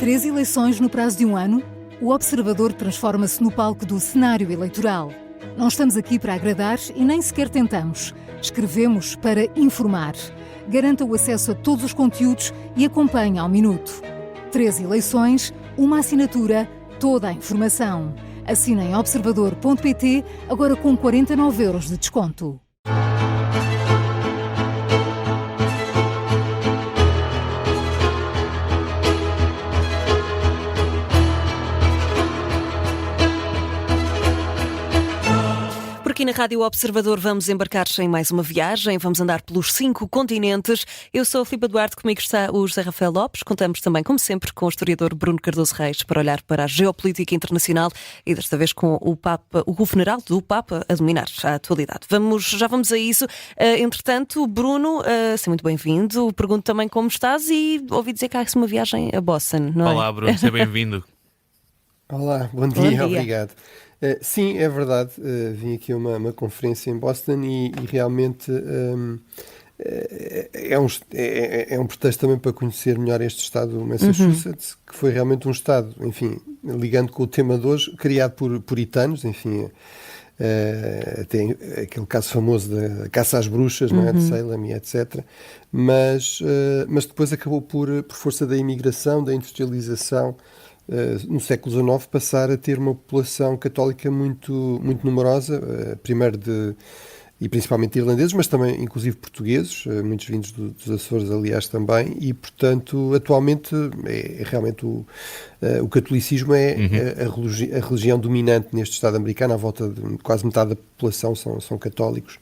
3 eleições no prazo de um ano? O Observador transforma-se no palco do cenário eleitoral. Não estamos aqui para agradar e nem sequer tentamos. Escrevemos para informar. Garanta o acesso a todos os conteúdos e acompanhe ao minuto. 3 eleições, uma assinatura, toda a informação. Assine em observador.pt, agora com 49 € de desconto. Aqui na Rádio Observador vamos embarcar em mais uma viagem, vamos andar pelos 5 continentes. Eu sou a Filipa Duarte, comigo está o José Rafael Lopes. Contamos também, como sempre, com o historiador Bruno Cardoso Reis para olhar para a geopolítica internacional e desta vez com o funeral do Papa a dominar a atualidade. Já vamos a isso. Entretanto, Bruno, seja muito bem-vindo. Pergunto também como estás e ouvi dizer que há uma viagem a Boston, não é? Olá, Bruno, seja bem-vindo. Olá, bom dia, obrigado. Sim, é verdade, vim aqui a uma conferência em Boston e realmente é um pretexto também para conhecer melhor este estado do Massachusetts, que foi realmente um estado, enfim, ligando com o tema de hoje, criado por puritanos, enfim, tem aquele caso famoso da caça às bruxas, não é, de Salem e etc. Mas depois acabou por força da imigração, da industrialização, no século XIX, passar a ter uma população católica muito numerosa, primeiro e principalmente irlandeses, mas também inclusive portugueses, muitos vindos dos Açores, aliás, também, e portanto atualmente realmente o catolicismo é a religião dominante neste Estado americano. À volta de quase metade da população são católicos.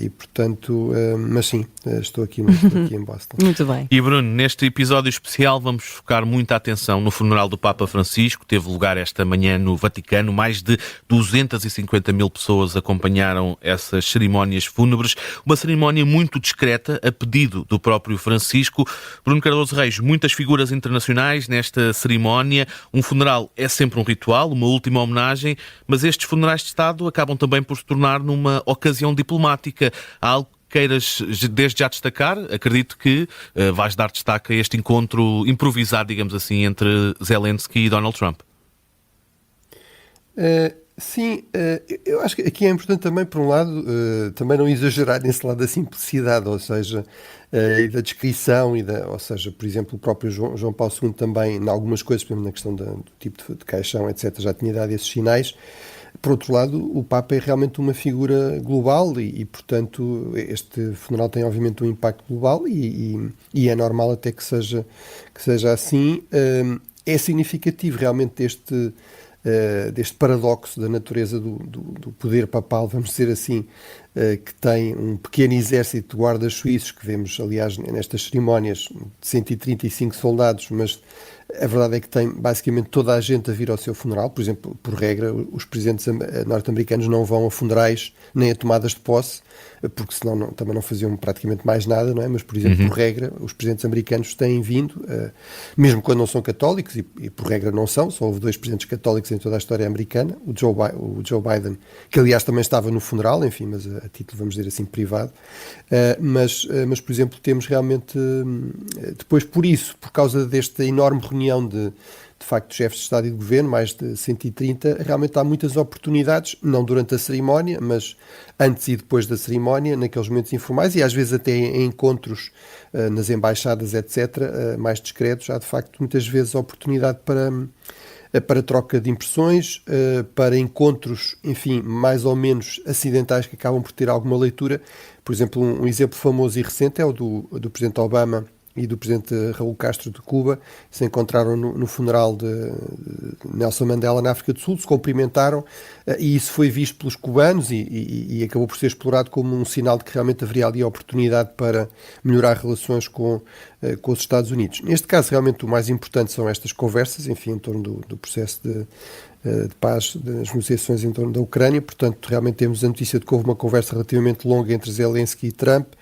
E portanto, mas sim, estou aqui em Boston. Muito bem. E Bruno, neste episódio especial vamos focar muita atenção no funeral do Papa Francisco. Teve lugar esta manhã no Vaticano. Mais de 250 mil pessoas acompanharam essas cerimónias fúnebres. Uma cerimónia muito discreta, a pedido do próprio Francisco. Bruno Cardoso Reis, muitas figuras internacionais nesta cerimónia. Um funeral é sempre um ritual, uma última homenagem, mas estes funerais de Estado acabam também por se tornar numa ocasião diplomática. Há algo que queiras desde já destacar? Acredito que vais dar destaque a este encontro improvisado, digamos assim, entre Zelensky e Donald Trump. Sim, eu acho que aqui é importante também, por um lado, também não exagerar nesse lado da simplicidade, ou seja, e da descrição, ou seja, por exemplo, o próprio João Paulo II também, em algumas coisas, por exemplo, na questão do tipo de caixão, etc., já tinha dado esses sinais. Por outro lado, o Papa é realmente uma figura global e portanto, este funeral tem obviamente um impacto global e é normal até que seja assim. É significativo realmente deste paradoxo da natureza do poder papal, vamos dizer assim, que tem um pequeno exército de guardas suíços, que vemos, aliás, nestas cerimónias, de 135 soldados, mas a verdade é que tem basicamente toda a gente a vir ao seu funeral. Por exemplo, por regra, os presidentes norte-americanos não vão a funerais nem a tomadas de posse, porque senão também não faziam praticamente mais nada, não é? Mas, por exemplo, por regra, os presidentes americanos têm vindo, mesmo quando não são católicos, e por regra não são, só houve 2 presidentes católicos em toda a história americana, o Joe Biden, que aliás também estava no funeral, enfim, mas a título, vamos dizer assim, privado, mas, por exemplo, temos realmente, depois por causa desta enorme reunião de facto, chefes de Estado e de Governo, mais de 130, realmente há muitas oportunidades, não durante a cerimónia, mas antes e depois da cerimónia, naqueles momentos informais e às vezes até em encontros nas embaixadas, etc., mais discretos, há de facto muitas vezes oportunidade para troca de impressões, para encontros, enfim, mais ou menos acidentais que acabam por ter alguma leitura. Por exemplo, um exemplo famoso e recente é o do Presidente Obama e do Presidente Raul Castro de Cuba. Se encontraram no funeral de Nelson Mandela na África do Sul, se cumprimentaram e isso foi visto pelos cubanos e acabou por ser explorado como um sinal de que realmente haveria ali oportunidade para melhorar relações com os Estados Unidos. Neste caso, realmente o mais importante são estas conversas, enfim, em torno do processo de paz, das negociações em torno da Ucrânia. Portanto, realmente temos a notícia de que houve uma conversa relativamente longa entre Zelensky e Trump,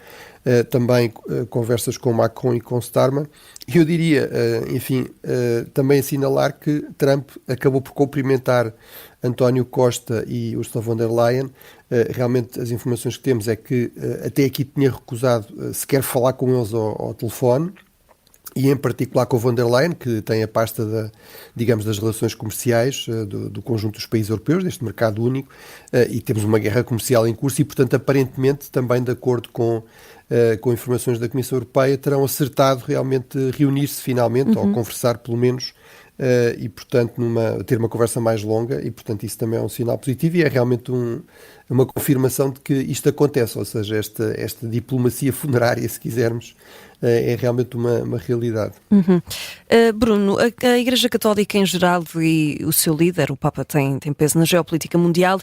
também conversas com Macron e com Starmer. E eu diria, enfim, também assinalar que Trump acabou por cumprimentar António Costa e Ursula von der Leyen. Realmente as informações que temos é que até aqui tinha recusado sequer falar com eles ao telefone. e em particular com o von der Leyen, que tem a pasta digamos, das relações comerciais do conjunto dos países europeus, deste mercado único, e temos uma guerra comercial em curso e, portanto, aparentemente, também de acordo com informações da Comissão Europeia, terão acertado realmente reunir-se finalmente, ou conversar pelo menos, e, portanto, ter uma conversa mais longa, e, portanto, isso também é um sinal positivo e é realmente uma confirmação de que isto acontece, ou seja, esta diplomacia funerária, se quisermos, é realmente uma realidade. Bruno, a Igreja Católica em geral e o seu líder, o Papa, tem peso na geopolítica mundial.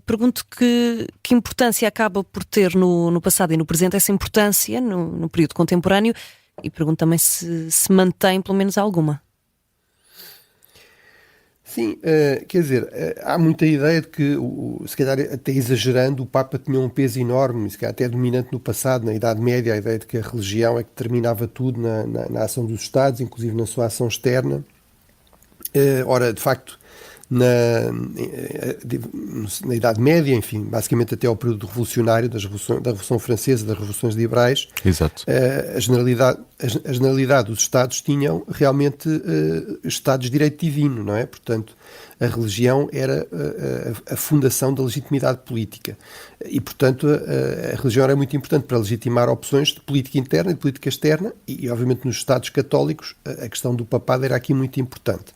Pergunto que importância acaba por ter no passado e no presente essa importância no período contemporâneo, e pergunto também se mantém pelo menos alguma. Sim, quer dizer, há muita ideia de que, se calhar até exagerando, o Papa tinha um peso enorme, se calhar até dominante no passado, na Idade Média, a ideia de que a religião é que determinava tudo na ação dos Estados, inclusive na sua ação externa. Ora, de facto, na Idade Média, enfim, basicamente até ao período revolucionário, da Revolução Francesa, das Revoluções Liberais, Exato. a generalidade dos Estados tinham realmente Estados de direito divino, não é? Portanto, a religião era a fundação da legitimidade política e, portanto, a religião era muito importante para legitimar opções de política interna e de política externa e obviamente, nos Estados católicos a questão do papado era aqui muito importante.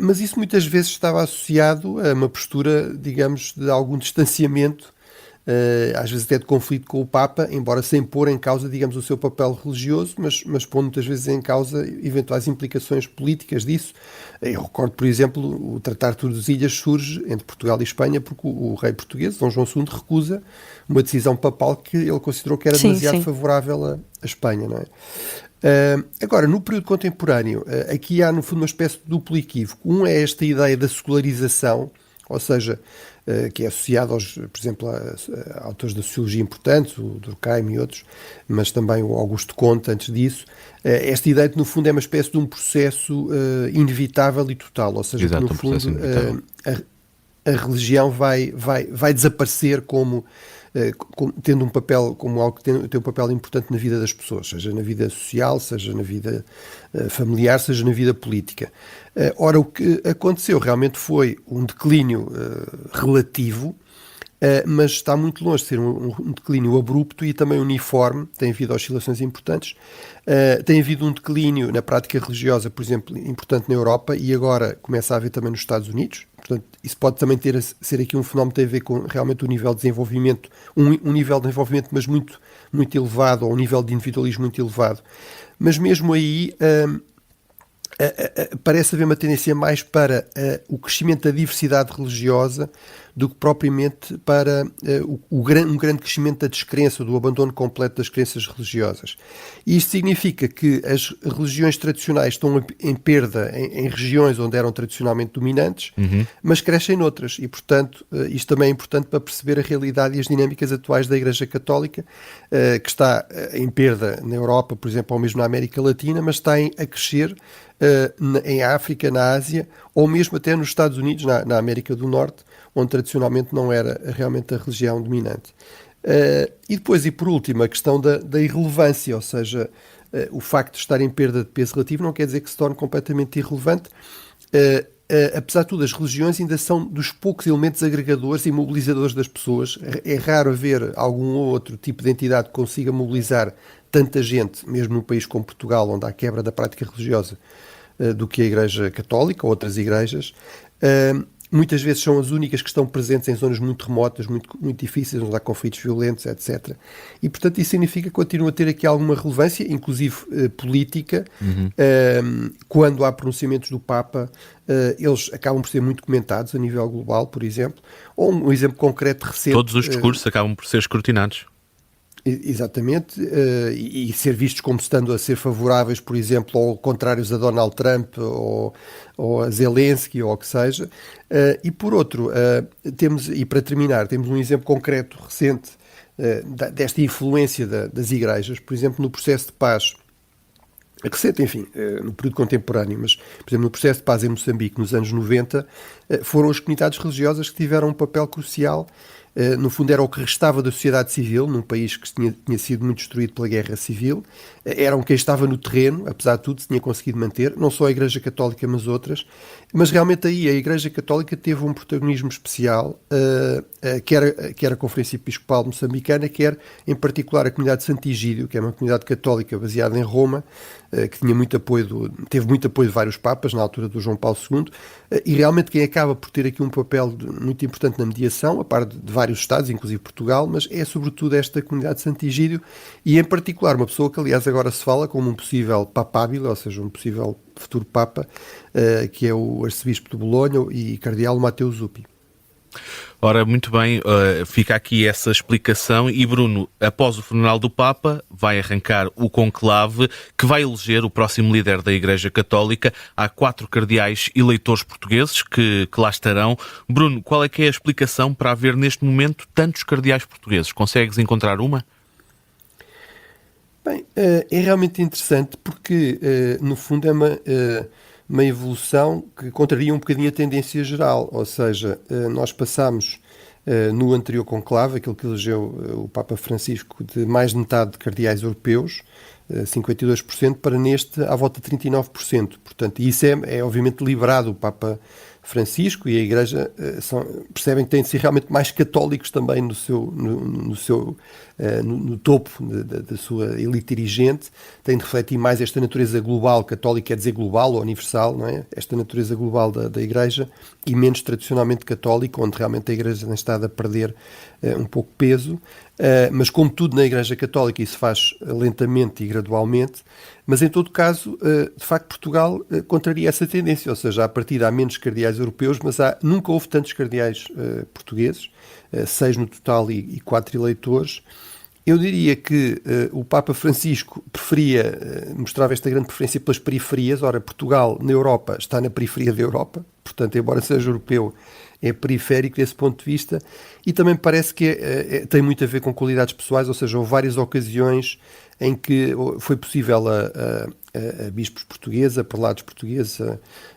Mas isso muitas vezes estava associado a uma postura, digamos, de algum distanciamento, às vezes até de conflito com o Papa, embora sem pôr em causa, digamos, o seu papel religioso, mas pondo muitas vezes em causa eventuais implicações políticas disso. Eu recordo, por exemplo, o Tratado de Tordesilhas surge entre Portugal e Espanha porque o rei português, Dom João II, recusa uma decisão papal que ele considerou que era demasiado favorável a Espanha, não é? Agora, no período contemporâneo, aqui há no fundo uma espécie de duplo equívoco. Um é esta ideia da secularização, ou seja, que é associado, por exemplo, a autores da sociologia importantes, o Durkheim e outros, mas também o Augusto Comte antes disso, esta ideia que no fundo é uma espécie de um processo inevitável e total, ou seja, Exato, que no fundo a religião vai desaparecer tendo um papel, como algo que tem um papel importante na vida das pessoas, seja na vida social, seja na vida familiar, seja na vida política. Ora, o que aconteceu realmente foi um declínio relativo, mas está muito longe de ser um declínio abrupto e também uniforme. Tem havido oscilações importantes. Tem havido um declínio na prática religiosa, por exemplo, importante na Europa e agora começa a haver também nos Estados Unidos. Portanto, isso pode também ser aqui um fenómeno que tem a ver com realmente o nível de desenvolvimento, um nível de desenvolvimento mas muito, muito elevado, ou um nível de individualismo muito elevado. Mas mesmo aí parece haver uma tendência mais para o crescimento da diversidade religiosa do que propriamente para um grande crescimento da descrença, do abandono completo das crenças religiosas. E isto significa que as religiões tradicionais estão em perda em regiões onde eram tradicionalmente dominantes, mas crescem noutras. E, portanto, isto também é importante para perceber a realidade e as dinâmicas atuais da Igreja Católica, que está em perda na Europa, por exemplo, ou mesmo na América Latina, mas está a crescer em África, na Ásia, ou mesmo até nos Estados Unidos, na América do Norte, onde tradicionalmente não era realmente a religião dominante. E depois, e por último, a questão da irrelevância, ou seja, o facto de estar em perda de peso relativo não quer dizer que se torne completamente irrelevante. Apesar de tudo, as religiões ainda são dos poucos elementos agregadores e mobilizadores das pessoas. É raro haver algum outro tipo de entidade que consiga mobilizar tanta gente, mesmo num país como Portugal, onde há quebra da prática religiosa, do que a Igreja Católica ou outras igrejas. Muitas vezes são as únicas que estão presentes em zonas muito remotas, muito, muito difíceis, onde há conflitos violentos, etc. E, portanto, isso significa que continua a ter aqui alguma relevância, inclusive política. Quando há pronunciamentos do Papa, eles acabam por ser muito comentados a nível global, por exemplo. Ou um exemplo concreto recente... Todos os discursos acabam por ser escrutinados. Exatamente, e ser vistos como estando a ser favoráveis, por exemplo, ou contrários a Donald Trump ou a Zelensky ou o que seja. E por outro, e para terminar, temos um exemplo concreto recente desta influência das igrejas, por exemplo, no processo de paz recente, enfim, no período contemporâneo, mas, por exemplo, no processo de paz em Moçambique, nos anos 90, foram as comunidades religiosas que tiveram um papel crucial no fundo era o que restava da sociedade civil, num país que tinha sido muito destruído pela guerra civil, eram quem estava no terreno, apesar de tudo, se tinha conseguido manter, não só a Igreja Católica, mas outras, mas realmente aí a Igreja Católica teve um protagonismo especial, quer a Conferência Episcopal Moçambicana, quer em particular a comunidade de Sant'Egidio, que é uma comunidade católica baseada em Roma, que teve muito apoio de vários papas na altura do João Paulo II, e realmente quem acaba por ter aqui um papel muito importante na mediação, a par de vários Estados, inclusive Portugal, mas é sobretudo esta comunidade de Sant'Egidio, e em particular uma pessoa que aliás agora se fala como um possível papábile, ou seja, um possível futuro Papa, que é o arcebispo de Bolonha e cardeal Matteo Zuppi. Ora, muito bem, fica aqui essa explicação e Bruno, após o funeral do Papa, vai arrancar o conclave que vai eleger o próximo líder da Igreja Católica. Há 4 cardeais eleitores portugueses que lá estarão. Bruno, qual é que é a explicação para haver neste momento tantos cardeais portugueses? Consegues encontrar uma? Bem, é realmente interessante porque, no fundo, é uma evolução que contraria um bocadinho a tendência geral, ou seja, nós passamos no anterior conclave, aquele que elegeu o Papa Francisco, de mais de metade de cardeais europeus, 52%, para neste à volta de 39%. Portanto, isso é obviamente deliberado. O Papa Francisco e a Igreja percebem que têm de ser realmente mais católicos também no topo da sua elite dirigente, têm de refletir mais esta natureza global, católica quer dizer global ou universal, não é? Esta natureza global da Igreja, e menos tradicionalmente católica, onde realmente a Igreja tem estado a perder um pouco peso, mas como tudo na Igreja Católica isso faz lentamente e gradualmente, mas em todo caso, de facto Portugal contraria essa tendência, ou seja, à partida há menos cardeais europeus, mas nunca houve tantos cardeais portugueses, 6 no total e 4 eleitores. Eu diria que o Papa Francisco mostrava esta grande preferência pelas periferias. Ora, Portugal na Europa está na periferia da Europa, portanto, embora seja europeu, é periférico desse ponto de vista, e também me parece que tem muito a ver com qualidades pessoais, ou seja, houve várias ocasiões em que foi possível a bispos portugueses, a prelados portugueses,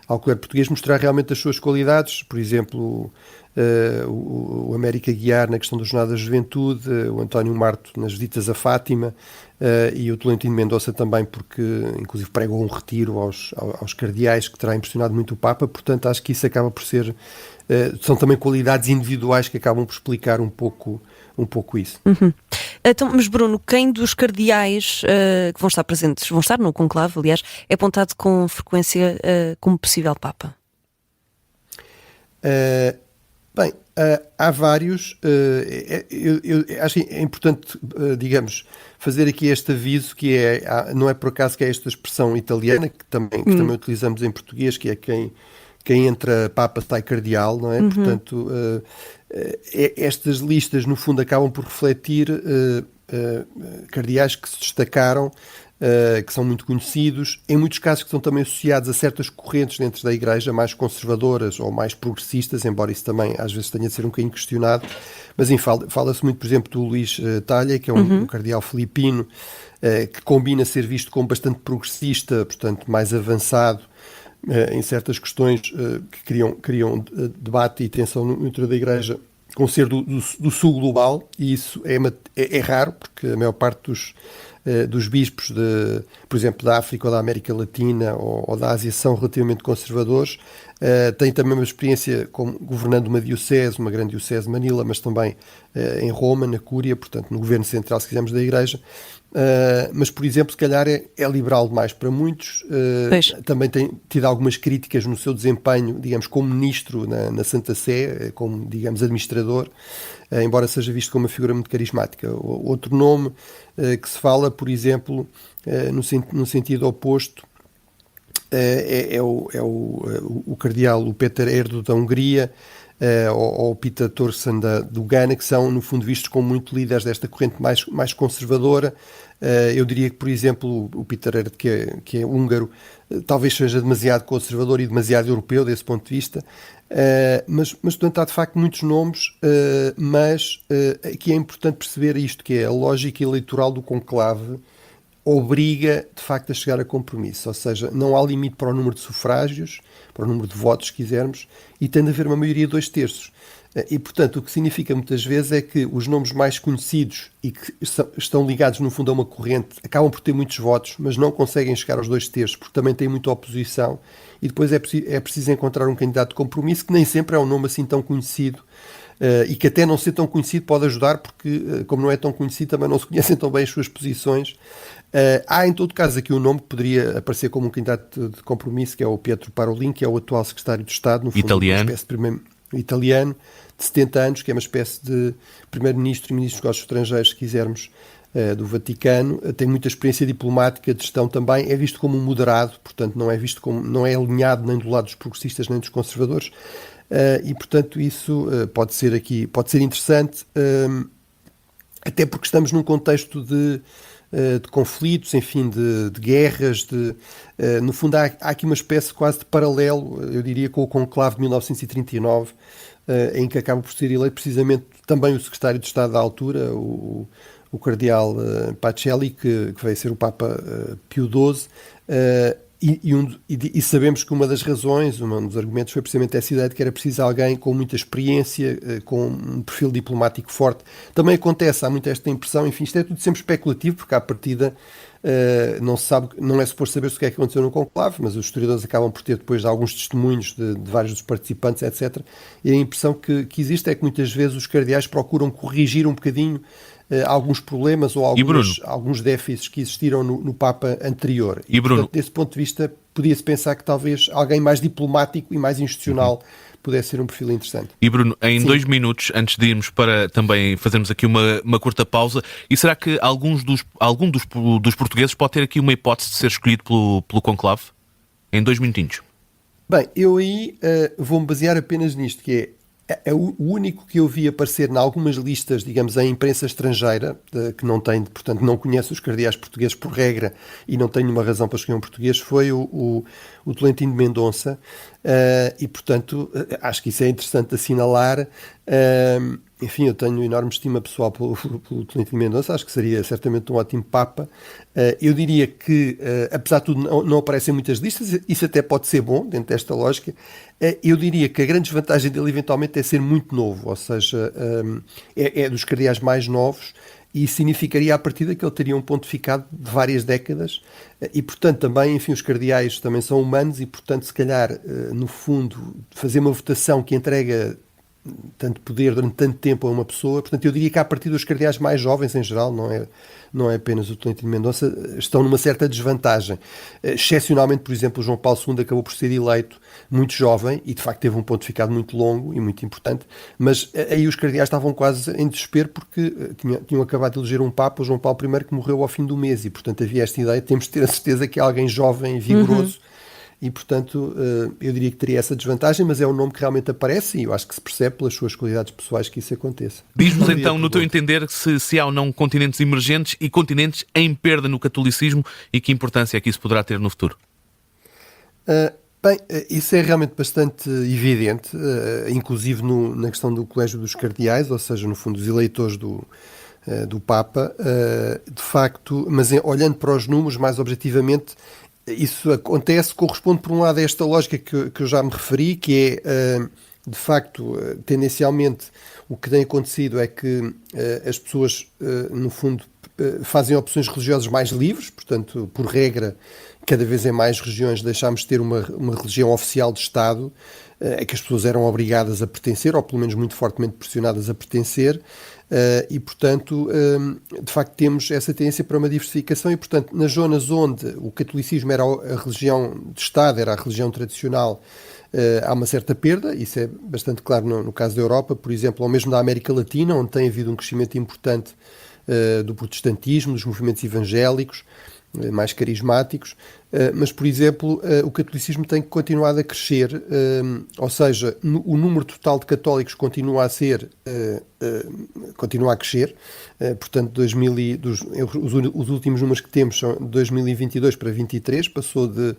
ao clero português mostrar realmente as suas qualidades. Por exemplo, o América Guiar na questão da Jornada da Juventude, o António Marto nas visitas a Fátima, e o Tolentino Mendonça também, porque inclusive pregou um retiro aos cardeais que terá impressionado muito o Papa. Portanto, acho que isso acaba por ser são também qualidades individuais que acabam por explicar um pouco isso. Uhum. Então, mas Bruno, quem dos cardeais que vão estar presentes, vão estar no conclave, aliás, é apontado com frequência como possível Papa? Bem, há vários. Eu acho que é importante, digamos, fazer aqui este aviso, que não é por acaso que é esta expressão italiana, que também utilizamos em português, que é quem entra Papa sai cardeal, não é? Uhum. Portanto, estas listas, no fundo, acabam por refletir cardeais que se destacaram, que são muito conhecidos, em muitos casos que são também associados a certas correntes dentro da Igreja, mais conservadoras ou mais progressistas, embora isso também às vezes tenha de ser um bocadinho questionado. Mas fala-se muito, por exemplo, do Luís Talha, que é um cardeal filipino, que combina ser visto como bastante progressista, portanto mais avançado, em certas questões que criam debate e tensão no interior da Igreja, com ser do sul global, e isso é raro, porque a maior parte dos bispos, por exemplo, da África ou da América Latina ou da Ásia são relativamente conservadores. Têm também uma experiência governando uma diocese, uma grande diocese de Manila, mas também em Roma, na Cúria, portanto no governo central, se quisermos, da Igreja. Mas, por exemplo, se calhar é liberal demais para muitos. Também tem tido algumas críticas no seu desempenho, digamos, como ministro na Santa Sé, como, digamos, administrador, embora seja visto como uma figura muito carismática. Outro nome que se fala, por exemplo, no sentido oposto, é o cardeal, o Péter Erdo da Hungria, ou o Peter Thorsen do Ghana, que são, no fundo, vistos como muito líderes desta corrente mais conservadora. Eu diria que, por exemplo, o Peter Erdo, que é húngaro, talvez seja demasiado conservador e demasiado europeu desse ponto de vista, mas portanto, há de facto muitos nomes, mas aqui é importante perceber isto, que é a lógica eleitoral do conclave obriga, de facto, a chegar a compromisso, ou seja, não há limite para o número de sufrágios, para o número de votos, se quisermos, e tem de haver uma maioria de 2/3. E, portanto, o que significa muitas vezes é que os nomes mais conhecidos e que estão ligados, no fundo, a uma corrente, acabam por ter muitos votos, mas não conseguem chegar aos 2/3, porque também têm muita oposição, e depois é preciso encontrar um candidato de compromisso, que nem sempre é um nome assim tão conhecido, e que até não ser tão conhecido pode ajudar, porque, como não é tão conhecido, também não se conhecem tão bem as suas posições. Há, em todo caso, aqui um nome que poderia aparecer como um candidato de compromisso, que é o Pietro Parolin, que é o atual secretário de Estado, no fundo, italiano. uma espécie de primeiro italiano, de 70 anos, que é uma espécie de primeiro-ministro e ministro dos negócios estrangeiros, se quisermos, do Vaticano. Tem muita experiência diplomática, de gestão também, é visto como um moderado, portanto não é visto como, não é alinhado nem do lado dos progressistas nem dos conservadores, e portanto isso pode ser interessante, até porque estamos num contexto de conflitos, enfim, de guerras, no fundo há aqui uma espécie quase de paralelo, eu diria, com o conclave de 1939, em que acaba por ser eleito precisamente também o secretário de Estado da altura, o cardeal Pacelli, que veio ser o Papa Pio XII, e sabemos que uma das razões, um dos argumentos foi precisamente essa ideia de que era preciso alguém com muita experiência, com um perfil diplomático forte. Também acontece, há muito esta impressão, enfim, isto é tudo sempre especulativo, porque à partida não se sabe, não é suposto saber o que é que aconteceu no conclave, mas os historiadores acabam por ter depois alguns testemunhos de vários dos participantes, etc. E a impressão que existe é que muitas vezes os cardeais procuram corrigir um bocadinho alguns problemas ou alguns déficits que existiram no Papa anterior. E Bruno, portanto, desse ponto de vista, podia-se pensar que talvez alguém mais diplomático e mais institucional pudesse ser um perfil interessante. E Bruno, em 2 minutos, antes de irmos para também fazermos aqui uma curta pausa, e será que algum dos portugueses pode ter aqui uma hipótese de ser escolhido pelo conclave? Em 2 minutinhos. Bem, eu aí vou-me basear apenas nisto, que é o único que eu vi aparecer em algumas listas, digamos, em imprensa estrangeira, que não tem, portanto, não conhece os cardeais portugueses por regra e não tem nenhuma razão para escolher um português, foi o Tolentino de Mendonça, e, portanto, acho que isso é interessante assinalar. Enfim, eu tenho enorme estima pessoal pelo Tolentino de Mendonça, acho que seria certamente um ótimo Papa. Eu diria que, apesar de tudo, não aparecem muitas listas, isso até pode ser bom, dentro desta lógica. Eu diria que a grande desvantagem dele, eventualmente, é ser muito novo, ou seja, é dos cardeais mais novos, e significaria, à partida, que ele teria um pontificado de várias décadas, e, portanto, também, enfim, os cardeais também são humanos, e, portanto, se calhar, no fundo, fazer uma votação que entrega tanto poder durante tanto tempo a uma pessoa, portanto eu diria que a partir dos cardeais mais jovens em geral, não é apenas o Tolentino de Mendonça, estão numa certa desvantagem. Excepcionalmente, por exemplo, o João Paulo II acabou por ser eleito muito jovem e de facto teve um pontificado muito longo e muito importante, mas aí os cardeais estavam quase em desespero porque tinham acabado de eleger um Papa, o João Paulo I, que morreu ao fim do mês, e portanto havia esta ideia, temos de ter a certeza que é alguém jovem e vigoroso. E, portanto, eu diria que teria essa desvantagem, mas é um nome que realmente aparece e eu acho que se percebe pelas suas qualidades pessoais que isso aconteça. Diz-nos então, no teu entender, se há ou não continentes emergentes e continentes em perda no catolicismo e que importância é que isso poderá ter no futuro? Bem, isso é realmente bastante evidente, inclusive na questão do Colégio dos Cardeais, ou seja, no fundo, os eleitores do Papa, de facto, mas olhando para os números mais objetivamente, isso corresponde por um lado a esta lógica que eu já me referi, que é, de facto, tendencialmente, o que tem acontecido é que as pessoas, no fundo, fazem opções religiosas mais livres, portanto, por regra, cada vez em mais regiões deixámos de ter uma religião oficial de Estado, a que as pessoas eram obrigadas a pertencer, ou pelo menos muito fortemente pressionadas a pertencer, e, portanto, de facto temos essa tendência para uma diversificação e, portanto, nas zonas onde o catolicismo era a religião de Estado, era a religião tradicional, há uma certa perda, isso é bastante claro no caso da Europa, por exemplo, ou mesmo da América Latina, onde tem havido um crescimento importante do protestantismo, dos movimentos evangélicos, mais carismáticos, mas, por exemplo, o catolicismo tem continuado a crescer, ou seja, o número total de católicos continua a crescer, portanto, os últimos números que temos são de 2022 para 2023, passou de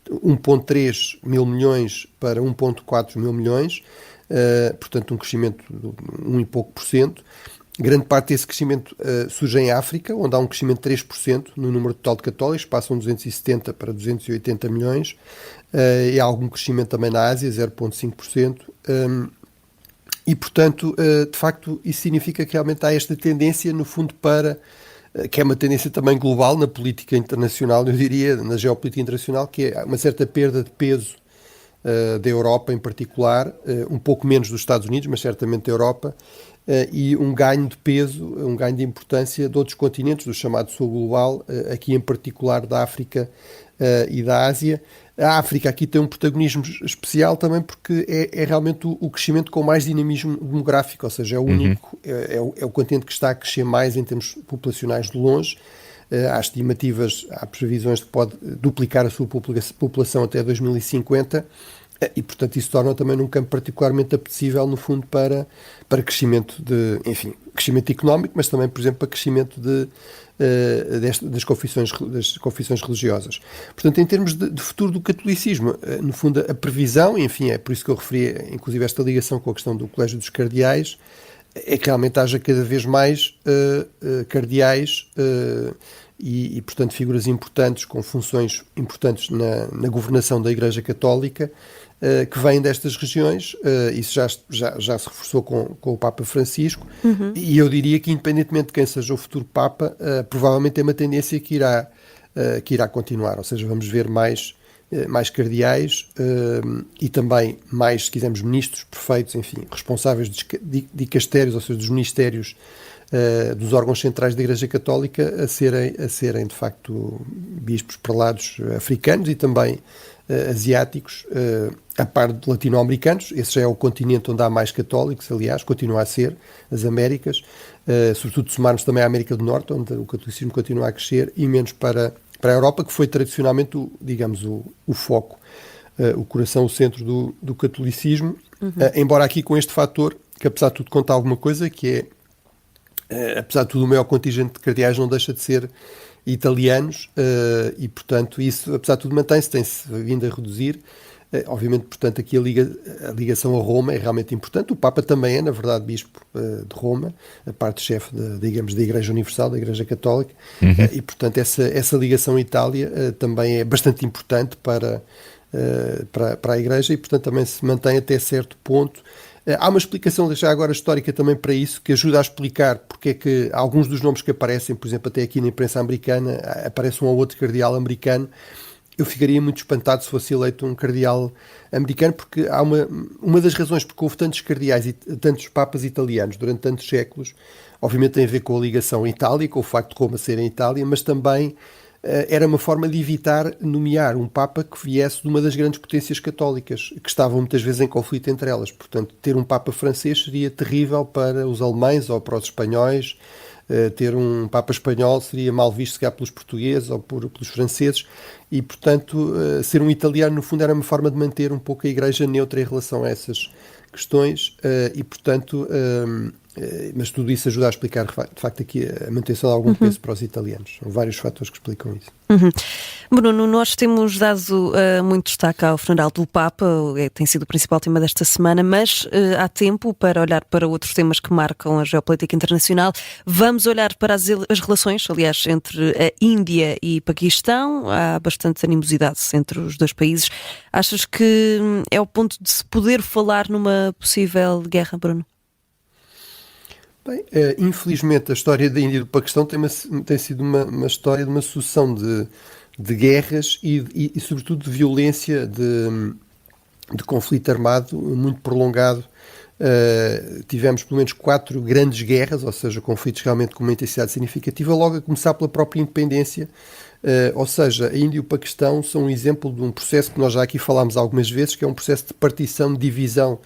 1,3 mil milhões para 1,4 mil milhões, portanto, um crescimento de 1 e pouco por cento. Grande parte desse crescimento surge em África, onde há um crescimento de 3% no número total de católicos, passam de 270 para 280 milhões, e há algum crescimento também na Ásia, 0,5%. E, portanto, de facto, isso significa que realmente há esta tendência, no fundo, que é uma tendência também global na política internacional, eu diria, na geopolítica internacional, que é uma certa perda de peso da Europa em particular, um pouco menos dos Estados Unidos, mas certamente da Europa, e um ganho de peso, um ganho de importância de outros continentes, do chamado Sul global, aqui em particular da África e da Ásia. A África aqui tem um protagonismo especial também porque é realmente o crescimento com mais dinamismo demográfico, ou seja, é o único, é o continente que está a crescer mais em termos populacionais de longe. Há estimativas, há previsões de que pode duplicar a sua população até 2050 e, portanto, isso torna também num campo particularmente apetecível, no fundo, para crescimento económico, mas também, por exemplo, para crescimento das confissões religiosas. Portanto, em termos de futuro do catolicismo, no fundo, a previsão, enfim, é por isso que eu referi, inclusive, esta ligação com a questão do Colégio dos Cardeais, é que realmente haja cada vez mais cardeais e, portanto, figuras importantes, com funções importantes na governação da Igreja Católica, que vêm destas regiões. Isso já se reforçou com o Papa Francisco, e eu diria que, independentemente de quem seja o futuro Papa, provavelmente é uma tendência que irá continuar, ou seja, vamos ver mais cardeais e também mais, se quisermos, ministros, prefeitos, enfim, responsáveis de dicastérios, ou seja, dos ministérios dos órgãos centrais da Igreja Católica a serem de facto bispos prelados africanos e também asiáticos, a par de latino-americanos. Esse já é o continente onde há mais católicos, aliás, continua a ser, as Américas, sobretudo se somarmos também a América do Norte, onde o catolicismo continua a crescer, e menos para a Europa, que foi tradicionalmente o foco, o coração, o centro do catolicismo, embora aqui com este fator, que apesar de tudo conta alguma coisa, que é, apesar de tudo, o maior contingente de cardeais não deixa de ser italianos, e, portanto, isso, apesar de tudo, tem-se vindo a reduzir. Obviamente, portanto, aqui a ligação a Roma é realmente importante. O Papa também é, na verdade, bispo de Roma, a parte-chefe, digamos, da Igreja Universal, da Igreja Católica, e, portanto, essa ligação à Itália também é bastante importante para a Igreja e, portanto, também se mantém até certo ponto. Há uma explicação já agora histórica também para isso, que ajuda a explicar porque é que alguns dos nomes que aparecem, por exemplo, até aqui na imprensa americana, aparece um ou outro cardeal americano. Eu ficaria muito espantado se fosse eleito um cardeal americano, porque há uma das razões porque houve tantos cardeais e tantos papas italianos durante tantos séculos, obviamente tem a ver com a ligação à Itália, com o facto de Roma ser em Itália, mas também era uma forma de evitar nomear um papa que viesse de uma das grandes potências católicas, que estavam muitas vezes em conflito entre elas. Portanto, ter um papa francês seria terrível para os alemães ou para os espanhóis. Ter um Papa espanhol seria mal visto, se calhar, pelos portugueses ou pelos franceses, e, portanto, ser um italiano, no fundo, era uma forma de manter um pouco a Igreja neutra em relação a essas questões, e, portanto, mas tudo isso ajuda a explicar, de facto, aqui a manutenção de algum peso para os italianos. São vários fatores que explicam isso. Bruno, nós temos dado muito destaque ao funeral do Papa, tem sido o principal tema desta semana, mas há tempo para olhar para outros temas que marcam a geopolítica internacional. Vamos olhar para as relações, aliás, entre a Índia e Paquistão. Há bastante animosidade entre os dois países. Achas que é o ponto de se poder falar numa possível guerra, Bruno? Bem, infelizmente a história da Índia e do Paquistão tem sido uma história de uma sucessão de guerras e sobretudo de violência, de conflito armado muito prolongado. Tivemos pelo menos 4 grandes guerras, ou seja, conflitos realmente com uma intensidade significativa, logo a começar pela própria independência. Ou seja, a Índia e o Paquistão são um exemplo de um processo que nós já aqui falámos algumas vezes, que é um processo de partição, de divisão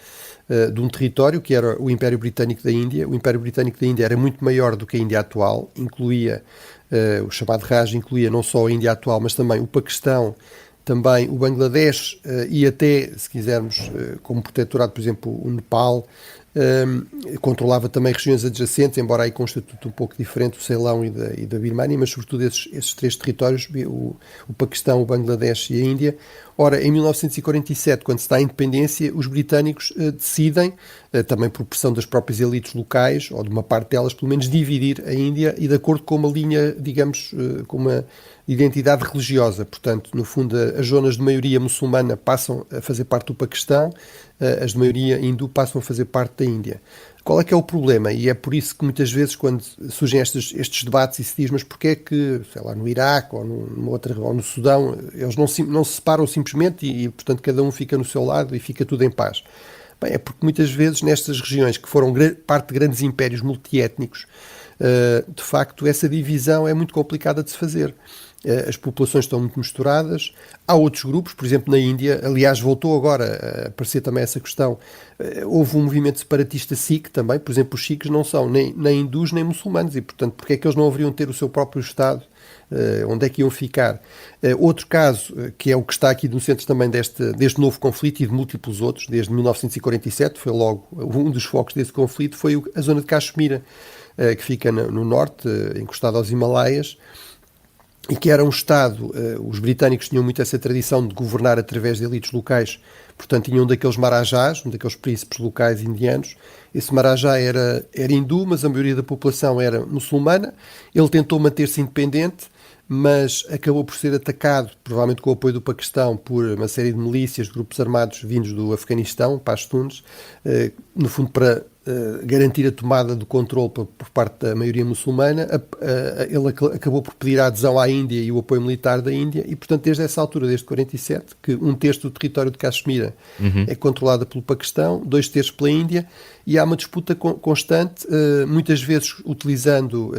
de um território, que era o Império Britânico da Índia. O Império Britânico da Índia era muito maior do que a Índia atual, incluía o chamado Raj, incluía não só a Índia atual, mas também o Paquistão, também o Bangladesh e até, se quisermos, como protetorado, por exemplo, o Nepal. Controlava também regiões adjacentes, embora aí com um estatuto um pouco diferente, o Ceilão e da Birmânia, mas sobretudo esses 3 territórios, o Paquistão, o Bangladesh e a Índia. Ora, em 1947, quando se dá a independência, os britânicos decidem, também por pressão das próprias elites locais, ou de uma parte delas, pelo menos, dividir a Índia e de acordo com uma linha, digamos, com uma identidade religiosa. Portanto, no fundo, as zonas de maioria muçulmana passam a fazer parte do Paquistão as de maioria hindu passam a fazer parte da Índia. Qual é que é o problema? E é por isso que muitas vezes quando surgem estes debates e se diz, mas porquê é que, sei lá, no Iraque ou no Sudão, eles não se separam simplesmente portanto, cada um fica no seu lado e fica tudo em paz? Bem, é porque muitas vezes nestas regiões que foram parte de grandes impérios multiétnicos, de facto essa divisão é muito complicada de se fazer. As populações estão muito misturadas. Há outros grupos, por exemplo, na Índia, aliás, voltou agora a aparecer também essa questão. Houve um movimento separatista Sikh também, por exemplo, os Sikhs não são nem hindus nem muçulmanos e, portanto, porque é que eles não haveriam ter o seu próprio Estado? Onde é que iam ficar? Outro caso, que é o que está aqui no centro também deste novo conflito e de múltiplos outros, desde 1947, foi logo um dos focos desse conflito, foi a zona de Caxemira, que fica no norte, encostado aos Himalaias, e que era um Estado, os britânicos tinham muito essa tradição de governar através de elites locais, portanto tinham um daqueles marajás, um daqueles príncipes locais indianos. Esse marajá era hindu, mas a maioria da população era muçulmana. Ele tentou manter-se independente, mas acabou por ser atacado, provavelmente com o apoio do Paquistão, por uma série de milícias, de grupos armados vindos do Afeganistão, pashtuns, no fundo para garantir a tomada do controle por parte da maioria muçulmana. Ele acabou por pedir a adesão à Índia e o apoio militar da Índia e, portanto, desde essa altura, desde 47, que um terço do território de Caxemira é controlado pelo Paquistão, 2 terços pela Índia, e há uma disputa constante, muitas vezes utilizando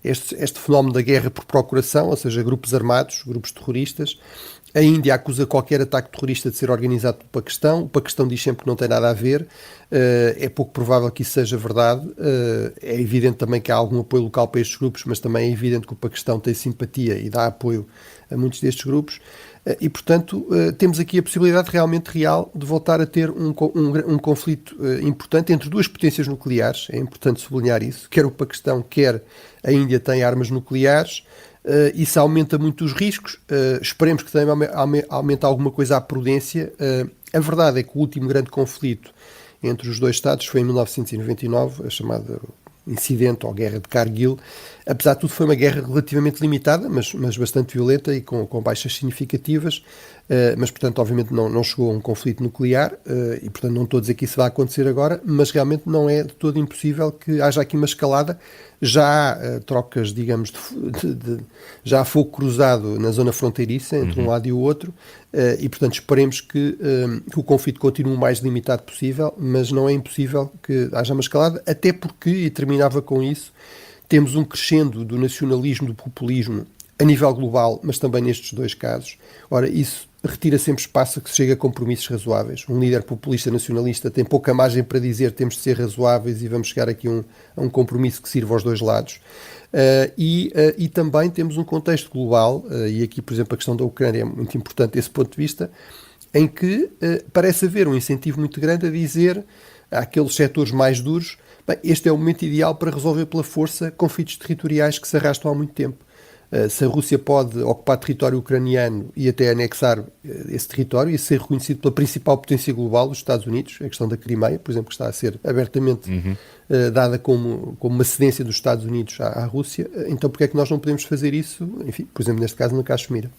este fenómeno da guerra por procuração, ou seja, grupos armados, grupos terroristas. A Índia acusa qualquer ataque terrorista de ser organizado pelo Paquistão. O Paquistão diz sempre que não tem nada a ver. É pouco provável que isso seja verdade. É evidente também que há algum apoio local para estes grupos, mas também é evidente que o Paquistão tem simpatia e dá apoio a muitos destes grupos. E, portanto, temos aqui a possibilidade realmente real de voltar a ter um conflito importante entre duas potências nucleares. É importante sublinhar isso. Quer o Paquistão, quer a Índia têm armas nucleares. Isso aumenta muito os riscos. Esperemos que também aumente alguma coisa a prudência. A verdade é que o último grande conflito entre os dois Estados foi em 1999, a chamada incidente ou guerra de Kargil. Apesar de tudo, foi uma guerra relativamente limitada, mas bastante violenta e com baixas significativas. Mas, portanto, obviamente não chegou a um conflito nuclear e, portanto, não estou a dizer que isso vai acontecer agora, mas realmente não é de todo impossível que haja aqui uma escalada. Já há trocas, digamos, já há fogo cruzado na zona fronteiriça entre um lado e o outro e, portanto, esperemos que o conflito continue o mais limitado possível, mas não é impossível que haja uma escalada, até porque, e terminava com isso, temos um crescendo do nacionalismo, do populismo a nível global, mas também nestes dois casos. Ora, isso retira sempre espaço a que se chegue a compromissos razoáveis. Um líder populista nacionalista tem pouca margem para dizer temos de ser razoáveis e vamos chegar aqui a um compromisso que sirva aos dois lados. E também temos um contexto global, e aqui, por exemplo, a questão da Ucrânia é muito importante desse ponto de vista, em que parece haver um incentivo muito grande a dizer àqueles setores mais duros, bem, este é o momento ideal para resolver pela força conflitos territoriais que se arrastam há muito tempo. Se a Rússia pode ocupar território ucraniano e até anexar esse território e ser reconhecido pela principal potência global, os Estados Unidos, a questão da Crimeia, por exemplo, que está a ser abertamente dada como uma cedência dos Estados Unidos à Rússia, então porque é que nós não podemos fazer isso, enfim, por exemplo, neste caso, na Caxemira?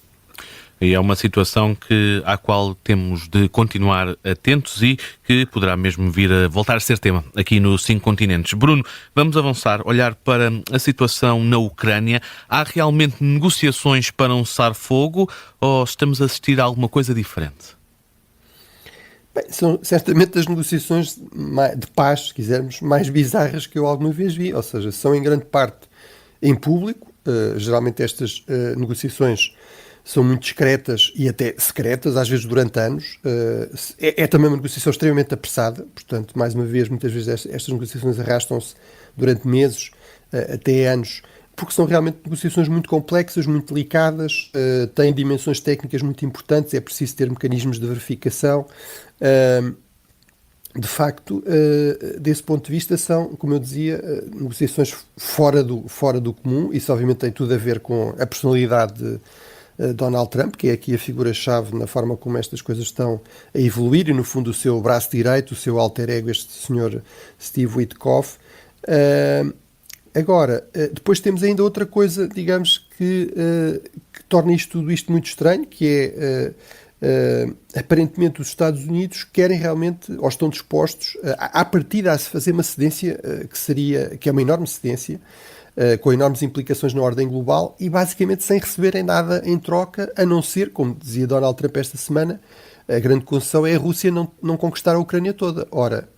E é uma situação à qual temos de continuar atentos e que poderá mesmo vir a voltar a ser tema aqui no 5 Continentes. Bruno, vamos avançar, olhar para a situação na Ucrânia. Há realmente negociações para um cessar-fogo ou estamos a assistir a alguma coisa diferente? Bem, são certamente as negociações de paz, se quisermos, mais bizarras que eu alguma vez vi. Ou seja, são em grande parte em público. Geralmente estas negociações são muito discretas e até secretas, às vezes durante anos. É também uma negociação extremamente apressada, portanto, mais uma vez, muitas vezes estas negociações arrastam-se durante meses, até anos, porque são realmente negociações muito complexas, muito delicadas, têm dimensões técnicas muito importantes, é preciso ter mecanismos de verificação. De facto, desse ponto de vista, são, como eu dizia, negociações fora do comum. Isso obviamente tem tudo a ver com a personalidade de Donald Trump, que é aqui a figura-chave na forma como estas coisas estão a evoluir e, no fundo, o seu braço direito, o seu alter ego, este senhor Steve Witkoff. Agora, depois temos ainda outra coisa, digamos, que torna tudo isto muito estranho, que é aparentemente os Estados Unidos querem realmente, ou estão dispostos, à partida a se fazer uma cedência que é uma enorme cedência, com enormes implicações na ordem global e basicamente sem receberem nada em troca, a não ser, como dizia Donald Trump esta semana, a grande concessão é a Rússia não conquistar a Ucrânia toda. Ora,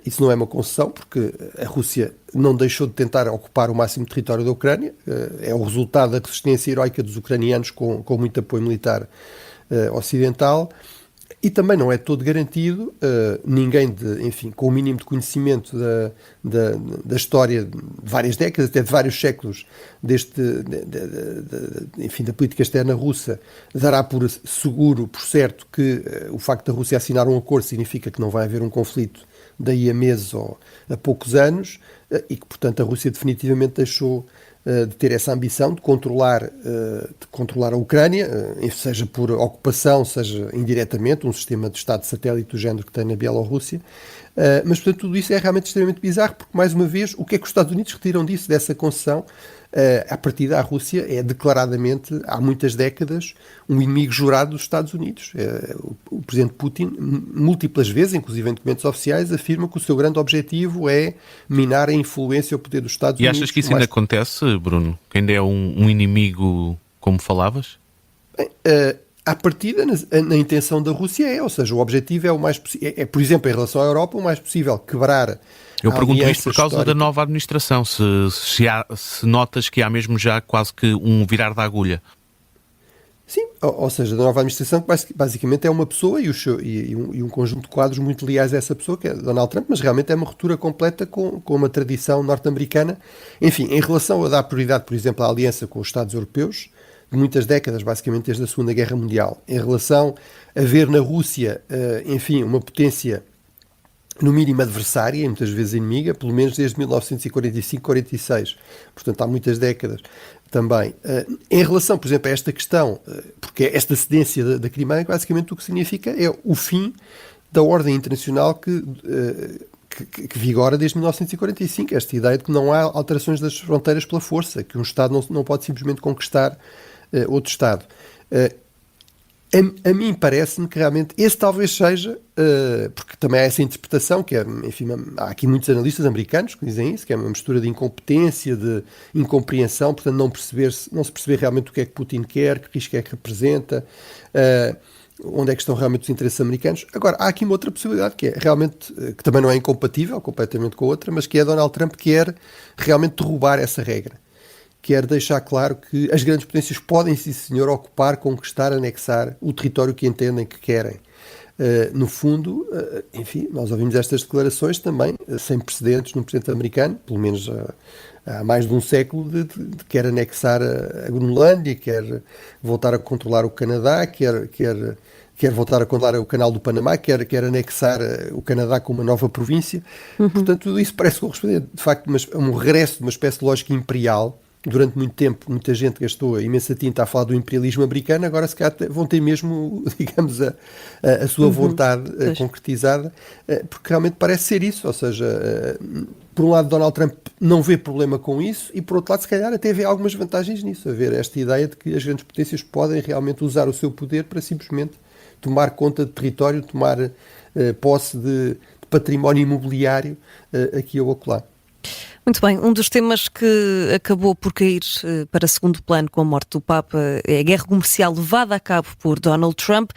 isso não é uma concessão, porque a Rússia não deixou de tentar ocupar o máximo de território da Ucrânia, é o resultado da resistência heroica dos ucranianos com muito apoio militar ocidental, e também não é todo garantido, ninguém, enfim, com o mínimo de conhecimento da história de várias décadas, até de vários séculos, enfim, da política externa russa, dará por seguro, por certo, que o facto da Rússia assinar um acordo significa que não vai haver um conflito daí a meses ou a poucos anos, e que, portanto, a Rússia definitivamente deixou de ter essa ambição de controlar a Ucrânia, seja por ocupação, seja indiretamente, um sistema de Estado satélite do género que tem na Bielorrússia. Mas, portanto, tudo isso é realmente extremamente bizarro, porque, mais uma vez, o que é que os Estados Unidos retiram disso, dessa concessão? A partida da Rússia é declaradamente, há muitas décadas, um inimigo jurado dos Estados Unidos. O presidente Putin, múltiplas vezes, inclusive em documentos oficiais, afirma que o seu grande objetivo é minar a influência e o poder dos Estados Unidos. E achas que isso ainda acontece, Bruno? Que ainda é um inimigo como falavas? Bem, à partida, na intenção da Rússia ou seja, o objetivo é o mais possível, por exemplo, em relação à Europa, o mais possível quebrar. Eu pergunto isto por causa da nova administração, se notas que há mesmo já quase que um virar da agulha. Sim, ou seja, da nova administração, que basicamente é uma pessoa e um conjunto de quadros muito leais a essa pessoa, que é Donald Trump, mas realmente é uma ruptura completa com uma tradição norte-americana. Enfim, em relação a dar prioridade, por exemplo, à aliança com os Estados europeus, de muitas décadas, basicamente desde a Segunda Guerra Mundial, em relação a ver na Rússia, enfim, uma potência no mínimo adversária, e muitas vezes inimiga, pelo menos desde 1945-46, portanto há muitas décadas também. Em relação, por exemplo, a esta questão, porque esta cedência da Crimeia, basicamente o que significa é o fim da ordem internacional que vigora desde 1945, esta ideia de que não há alterações das fronteiras pela força, que um Estado não pode simplesmente conquistar outro Estado. A mim parece-me que realmente esse talvez seja, porque também há essa interpretação, que é, enfim, há aqui muitos analistas americanos que dizem isso, que é uma mistura de incompetência, de incompreensão, portanto não se perceber realmente o que é que Putin quer, que risco é que representa, onde é que estão realmente os interesses americanos. Agora, há aqui uma outra possibilidade, que é realmente, que também não é incompatível completamente com a outra, mas que é Donald Trump quer realmente derrubar essa regra. Quer deixar claro que as grandes potências podem, sim senhor, ocupar, conquistar, anexar o território que entendem que querem. No fundo, enfim, nós ouvimos estas declarações também, sem precedentes no presidente americano, pelo menos há mais de um século, de quer anexar a Groenlândia, quer voltar a controlar o Canadá, quer voltar a controlar o canal do Panamá, quer anexar o Canadá com uma nova província. Portanto, tudo isso parece corresponder, de facto, a um regresso de uma espécie de lógica imperial. Durante muito tempo, muita gente gastou imensa tinta a falar do imperialismo americano, agora se calhar vão ter mesmo, digamos, a sua vontade concretizada, porque realmente parece ser isso, ou seja, por um lado Donald Trump não vê problema com isso e por outro lado se calhar até vê algumas vantagens nisso, a ver esta ideia de que as grandes potências podem realmente usar o seu poder para simplesmente tomar conta de território, tomar posse de património imobiliário aqui ou acolá. Muito bem, um dos temas que acabou por cair para segundo plano com a morte do Papa é a guerra comercial levada a cabo por Donald Trump.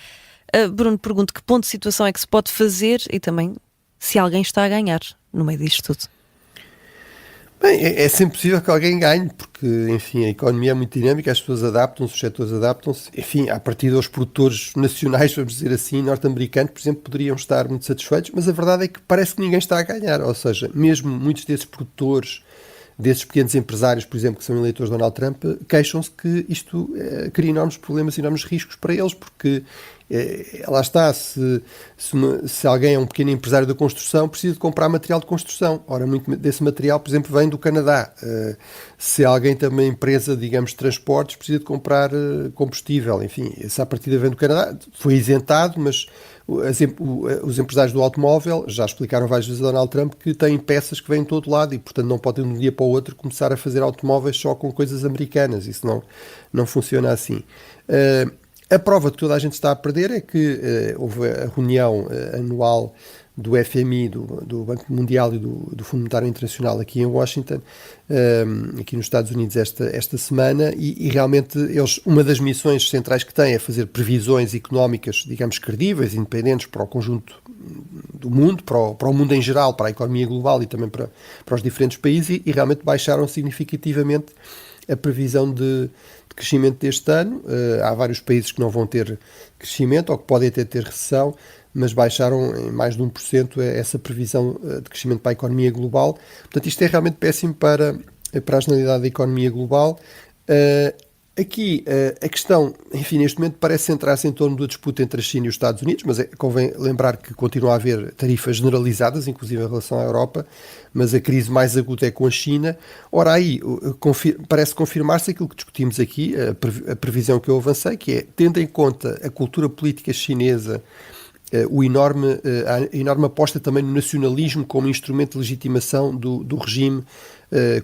Bruno, pergunto que ponto de situação é que se pode fazer e também se alguém está a ganhar no meio disto tudo. Bem, é sempre possível que alguém ganhe, porque, enfim, a economia é muito dinâmica, as pessoas adaptam-se, os setores adaptam-se. Enfim, a partir dos produtores nacionais, vamos dizer assim, norte-americanos, por exemplo, poderiam estar muito satisfeitos, mas a verdade é que parece que ninguém está a ganhar. Ou seja, mesmo muitos desses produtores, desses pequenos empresários, por exemplo, que são eleitores de Donald Trump, queixam-se que isto cria enormes problemas e enormes riscos para eles, porque lá está, se alguém é um pequeno empresário da construção, precisa de comprar material de construção. Ora, muito desse material, por exemplo, vem do Canadá. Se alguém tem uma empresa, digamos, de transportes, precisa de comprar combustível. Enfim, essa à partida vem do Canadá. Foi isentado, mas os empresários do automóvel já explicaram várias vezes a Donald Trump que têm peças que vêm de todo lado e, portanto, não podem de um dia para o outro começar a fazer automóveis só com coisas americanas. Isso não funciona assim. A prova de que toda a gente está a perder é que houve a reunião anual do FMI, do Banco Mundial e do Fundo Monetário Internacional aqui em Washington, aqui nos Estados Unidos esta semana, e realmente uma das missões centrais que têm é fazer previsões económicas, digamos, credíveis, independentes para o conjunto do mundo, para o mundo em geral, para a economia global e também para os diferentes países, e realmente baixaram significativamente a previsão de crescimento deste ano. Há vários países que não vão ter crescimento ou que podem até ter recessão, mas baixaram em mais de 1% essa previsão de crescimento para a economia global. Portanto, isto é realmente péssimo para a generalidade da economia global. Aqui, a questão, enfim, neste momento parece centrar-se em torno da disputa entre a China e os Estados Unidos, mas convém lembrar que continua a haver tarifas generalizadas, inclusive em relação à Europa, mas a crise mais aguda é com a China. Ora, aí parece confirmar-se aquilo que discutimos aqui, a previsão que eu avancei, que é, tendo em conta a cultura política chinesa, a enorme aposta também no nacionalismo como instrumento de legitimação do regime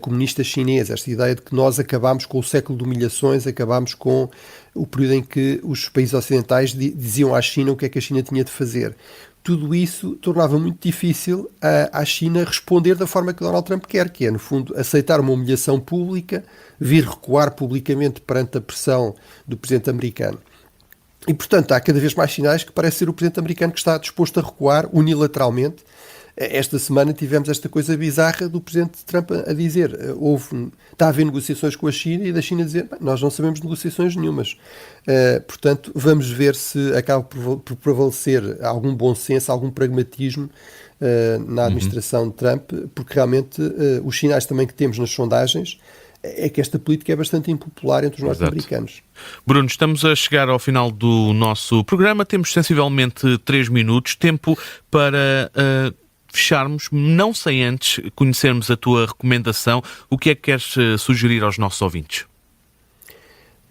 comunista chinês, esta ideia de que nós acabámos com o século de humilhações, acabámos com o período em que os países ocidentais diziam à China o que é que a China tinha de fazer. Tudo isso tornava muito difícil à China responder da forma que Donald Trump quer, que é, no fundo, aceitar uma humilhação pública, vir recuar publicamente perante a pressão do presidente americano. E, portanto, há cada vez mais sinais que parece ser o presidente americano que está disposto a recuar unilateralmente. Esta semana tivemos esta coisa bizarra do presidente Trump a dizer está a haver negociações com a China, e da China dizer, nós não sabemos negociações nenhumas. Portanto, vamos ver se acaba por prevalecer algum bom senso, algum pragmatismo na administração de Trump, porque realmente os sinais também que temos nas sondagens é que esta política é bastante impopular entre os norte-americanos. Bruno, estamos a chegar ao final do nosso programa. Temos sensivelmente 3 minutos, tempo para fecharmos, não sem antes conhecermos a tua recomendação. O que é que queres sugerir aos nossos ouvintes?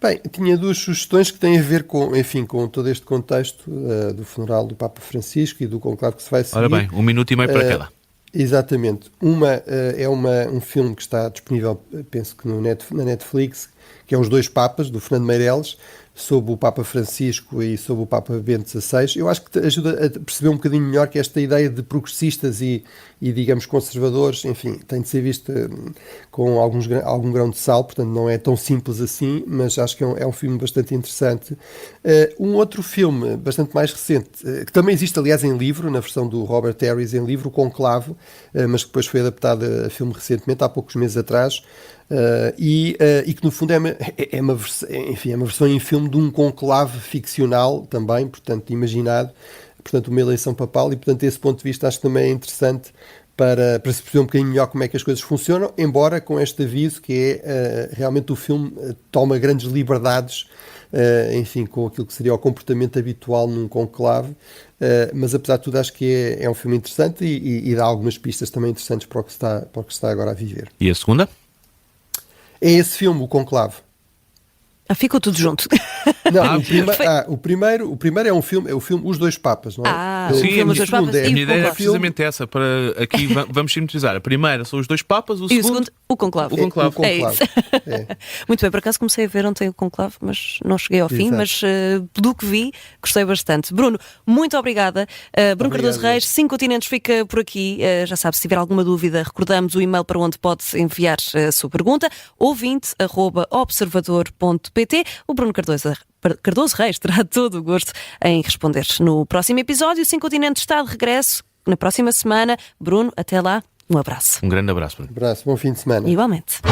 Bem, tinha 2 sugestões que têm a ver com todo este contexto do funeral do Papa Francisco e do conclave que se vai seguir. Ora bem, 1 minuto e meio para cada. Exatamente. Uma é um filme que está disponível, penso que na Netflix, que é Os Dois Papas, do Fernando Meirelles, sobre o Papa Francisco e sobre o Papa Bento XVI. Eu acho que ajuda a perceber um bocadinho melhor que esta ideia de progressistas e digamos, conservadores, enfim, tem de ser vista com algum grão de sal, portanto não é tão simples assim, mas acho que é um filme bastante interessante. Um outro filme bastante mais recente, que também existe, aliás, em livro, na versão do Robert Harris em livro, O Conclave, mas que depois foi adaptado a filme recentemente, há poucos meses atrás, e que no fundo é uma versão em filme de um conclave ficcional também, portanto imaginado, portanto uma eleição papal, e portanto desse ponto de vista acho que também é interessante para se perceber um bocadinho melhor como é que as coisas funcionam, embora com este aviso que realmente o filme toma grandes liberdades, enfim, com aquilo que seria o comportamento habitual num conclave, mas apesar de tudo acho que é um filme interessante e dá algumas pistas também interessantes para o que se está agora a viver. E a segunda? É esse filme, O Conclave. Ficou tudo junto. Não, o primeiro é o filme Os Dois Papas, não é? Sim, Os Dois Papas. A minha ideia é precisamente essa, para aqui vamos sintetizar. A primeira são Os Dois Papas, o segundo, o Conclave. O Conclave. É isso. Muito bem, por acaso comecei a ver ontem o Conclave, mas não cheguei ao fim, mas do que vi, gostei bastante. Bruno, muito obrigada. Bruno Cardoso Reis, 5 Continentes fica por aqui. Já sabe, se tiver alguma dúvida, recordamos o e-mail para onde pode enviar a sua pergunta, ouvinte@observador.pt. O Bruno Cardoso Reis terá todo o gosto em responder no próximo episódio. 5 Continentes está de regresso na próxima semana. Bruno, até lá, um abraço. Um grande abraço, Bruno. Um abraço, bom fim de semana. Igualmente.